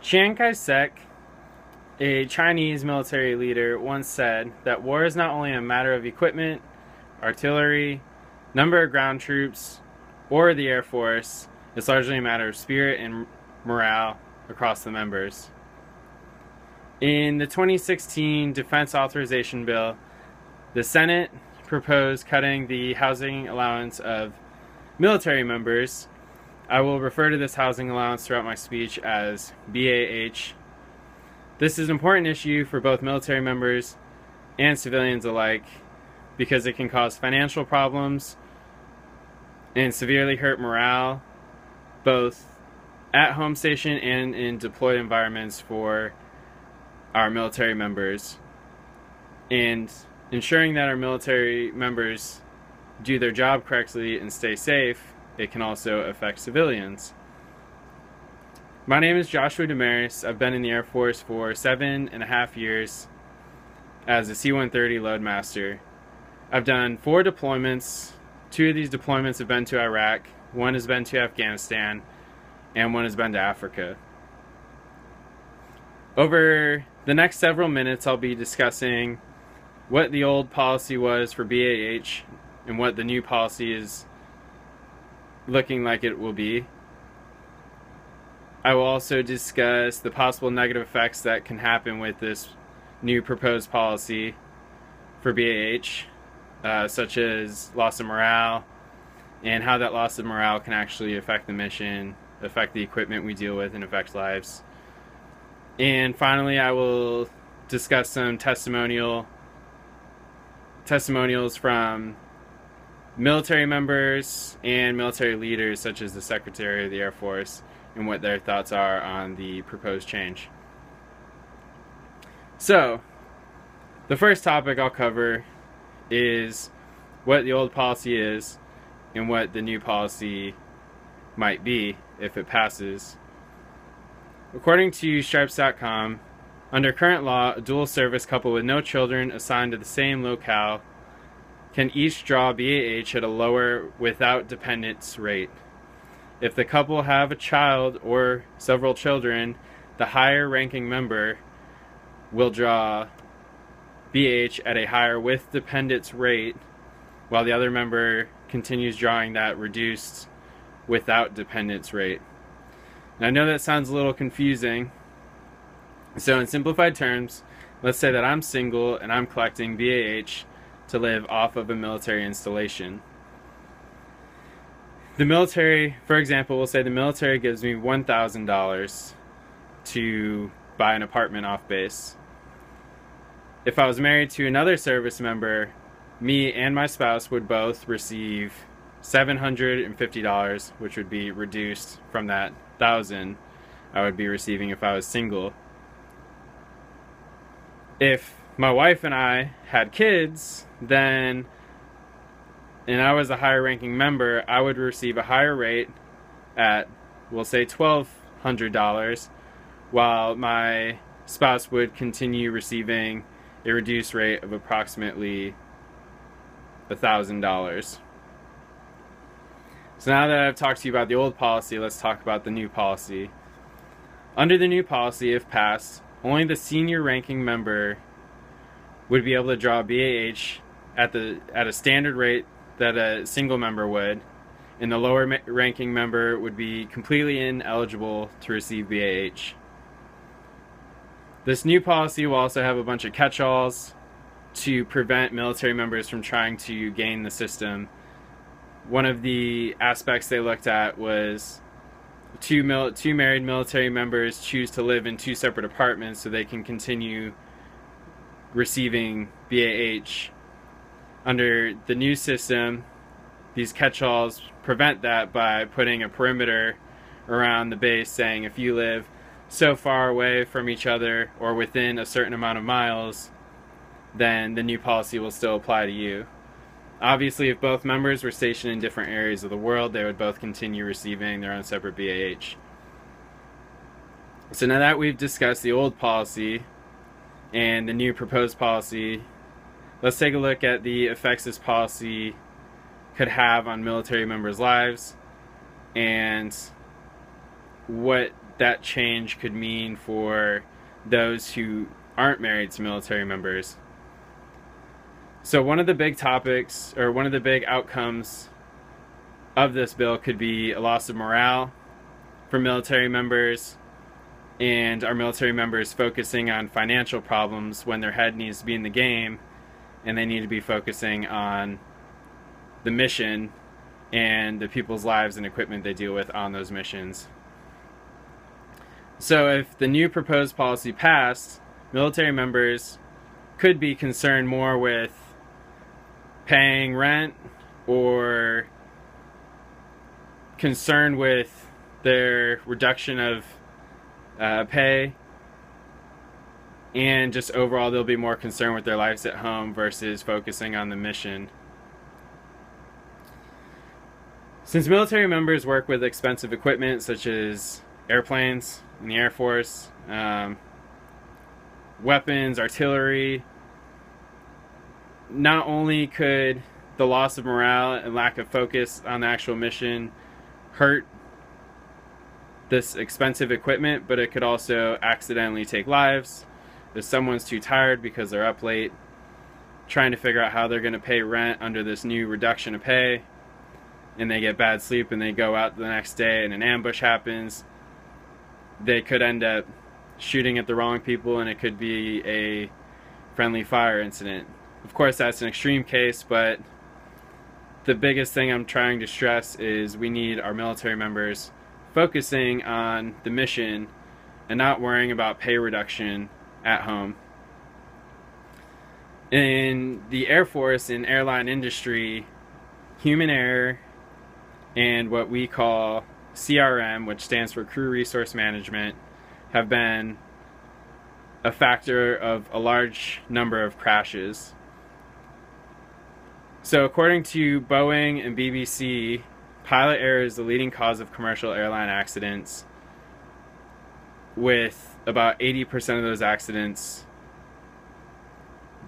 Chiang Kai-shek, a Chinese military leader, once said that war is not only a matter of equipment, artillery, number of ground troops, or the Air Force. It's largely a matter of spirit and morale across the members. In the 2016 Defense Authorization Bill, the Senate proposed cutting the housing allowance of military members. I will refer to this housing allowance throughout my speech as BAH. This is an important issue for both military members and civilians alike because it can cause financial problems and severely hurt morale, both at home station and in deployed environments for our military members. And ensuring that our military members do their job correctly and stay safe, it can also affect civilians. My name is Joshua Desmarais. I've been in the Air Force for 7.5 years as a C-130 loadmaster. I've done 4 deployments. 2 of these deployments have been to Iraq, 1 has been to Afghanistan, and 1 has been to Africa. Over the next several minutes, I'll be discussing what the old policy was for BAH and what the new policy is looking like it will be. I will also discuss the possible negative effects that can happen with this new proposed policy for BAH, such as loss of morale, and how that loss of morale can actually affect the mission, affect the equipment we deal with, and affect lives. And finally, I will discuss some testimonials from military members and military leaders such as the Secretary of the Air Force and what their thoughts are on the proposed change. So, the first topic I'll cover is what the old policy is and what the new policy might be if it passes. According to Stripes.com, under current law, a dual service couple with no children assigned to the same locale can each draw BAH at a lower without dependents rate. If the couple have a child or several children, the higher ranking member will draw BAH at a higher with dependents rate, while the other member continues drawing that reduced without dependents rate. And I know that sounds a little confusing. So in simplified terms, let's say that I'm single and I'm collecting BAH to live off of a military installation. The military, for example, will say the military gives me $1,000 to buy an apartment off base. If I was married to another service member, me and my spouse would both receive $750, which would be reduced from that $1,000 I would be receiving if I was single. If my wife and I had kids, and I was a higher ranking member, I would receive a higher rate at, we'll say, $1,200, while my spouse would continue receiving a reduced rate of approximately $1,000. So now that I've talked to you about the old policy, let's talk about the new policy. Under the new policy, if passed, only the senior ranking member would be able to draw BAH at a standard rate that a single member would, and the lower ranking member would be completely ineligible to receive BAH. This new policy will also have a bunch of catch-alls to prevent military members from trying to gain the system. One of the aspects they looked at was two married military members choose to live in 2 separate apartments so they can continue receiving BAH. Under the new system, these catch-alls prevent that by putting a perimeter around the base saying if you live so far away from each other or within a certain amount of miles, then the new policy will still apply to you. Obviously, if both members were stationed in different areas of the world, they would both continue receiving their own separate BAH. So now that we've discussed the old policy and the new proposed policy, let's take a look at the effects this policy could have on military members' lives and what that change could mean for those who aren't married to military members. So one of the big topics, or one of the big outcomes of this bill, could be a loss of morale for military members, and our military members focusing on financial problems when their head needs to be in the game, and they need to be focusing on the mission and the people's lives and equipment they deal with on those missions. So if the new proposed policy passed, military members could be concerned more with paying rent, or concerned with their reduction of pay, and just overall they'll be more concerned with their lives at home versus focusing on the mission. Since military members work with expensive equipment such as airplanes in the Air Force, weapons, artillery, not only could the loss of morale and lack of focus on the actual mission hurt this expensive equipment, but it could also accidentally take lives. If someone's too tired because they're up late trying to figure out how they're going to pay rent under this new reduction of pay, and they get bad sleep and they go out the next day and an ambush happens, they could end up shooting at the wrong people, and it could be a friendly fire incident. Of course, that's an extreme case, but the biggest thing I'm trying to stress is we need our military members focusing on the mission and not worrying about pay reduction at home. In the Air Force and airline industry, human error and what we call CRM, which stands for Crew Resource Management, have been a factor of a large number of crashes. So according to Boeing and BBC, pilot error is the leading cause of commercial airline accidents, with about 80% of those accidents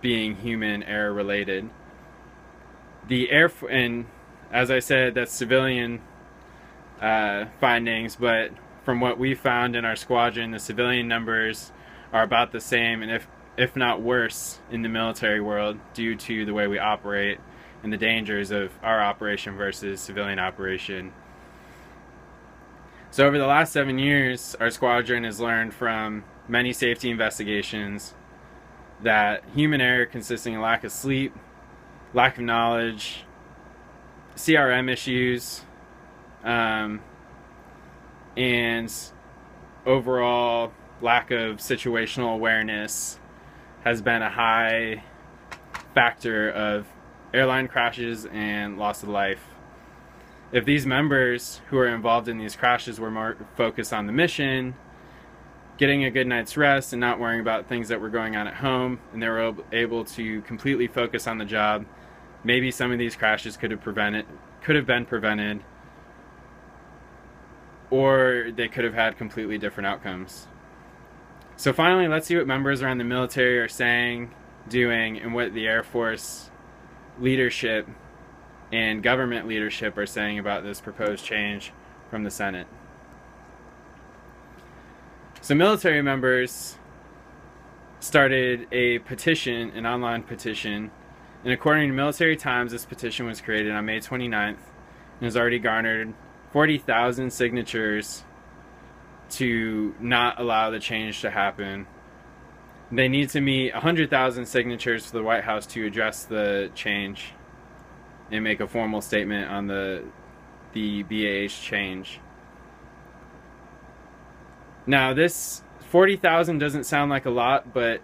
being human error related. And as I said, that's civilian findings, but from what we found in our squadron, the civilian numbers are about the same, and if not worse, in the military world, due to the way we operate and the dangers of our operation versus civilian operation. So over the last 7 years, our squadron has learned from many safety investigations that human error consisting of lack of sleep, lack of knowledge, CRM issues, and overall lack of situational awareness has been a high factor of airline crashes and loss of life. If these members who are involved in these crashes were more focused on the mission, getting a good night's rest and not worrying about things that were going on at home, and they were able to completely focus on the job, maybe some of these crashes could have been prevented, or they could have had completely different outcomes. So finally, let's see what members around the military are saying, doing, and what the Air Force leadership and government leadership are saying about this proposed change from the Senate. So military members started a petition, an online petition, and according to Military Times, this petition was created on May 29th and has already garnered 40,000 signatures to not allow the change to happen. They need to meet 100,000 signatures for the White House to address the change and make a formal statement on the BAH change. Now, this 40,000 doesn't sound like a lot, but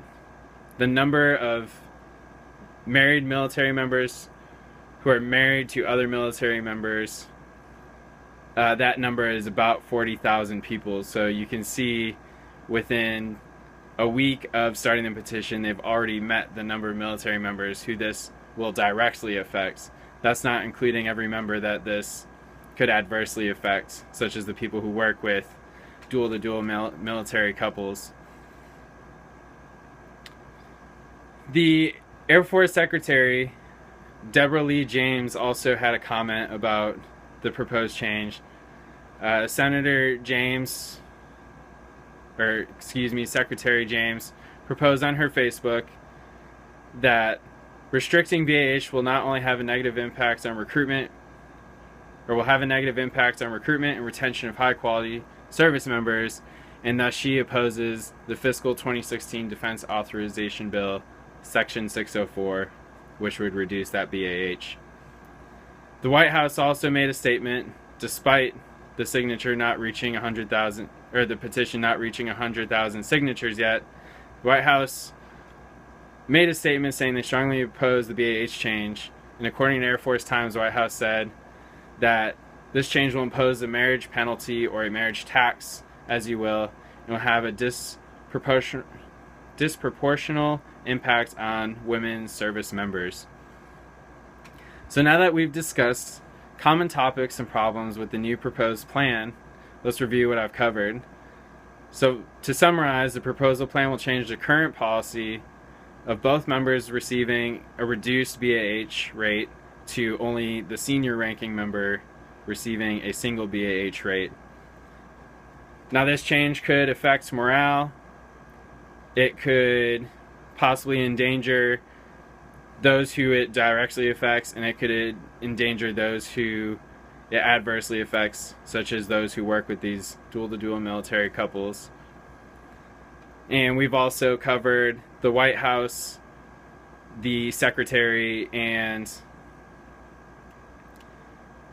the number of married military members who are married to other military members, that number is about 40,000 people. So you can see within a week of starting the petition, they've already met the number of military members who this will directly affect. That's not including every member that this could adversely affect, such as the people who work with dual-to-dual military couples. The Air Force Secretary, Deborah Lee James, also had a comment about the proposed change. Senator James, or excuse me, Secretary James, proposed on her Facebook that restricting BAH will not only have a negative impact on recruitment, or will have a negative impact on recruitment and retention of high quality service members, and thus she opposes the fiscal 2016 Defense Authorization Bill, Section 604, which would reduce that BAH. The White House also made a statement, despite the signature not reaching 100,000, or the petition not reaching 100,000 signatures yet. The White House made a statement saying they strongly oppose the BAH change, and according to Air Force Times, the White House said that this change will impose a marriage penalty or a marriage tax, as you will, and will have a disproportional impact on women service members. So now that we've discussed common topics and problems with the new proposed plan, let's review what I've covered. So to summarize, the proposal plan will change the current policy of both members receiving a reduced BAH rate to only the senior ranking member receiving a single BAH rate. Now this change could affect morale. It could possibly endanger those who it directly affects, and it could endanger those who it adversely affects, such as those who work with these dual-to-dual military couples. And we've also covered the White House, the Secretary, and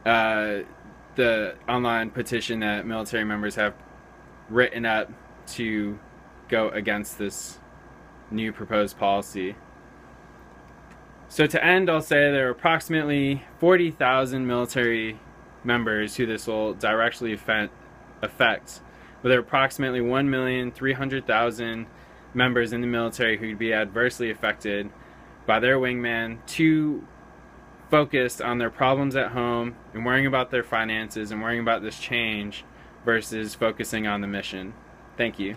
the online petition that military members have written up to go against this new proposed policy. So to end, I'll say there are approximately 40,000 military members who this will directly affect, but there are approximately 1,300,000 members in the military who would be adversely affected by their wingman, too focused on their problems at home and worrying about their finances and worrying about this change versus focusing on the mission. Thank you.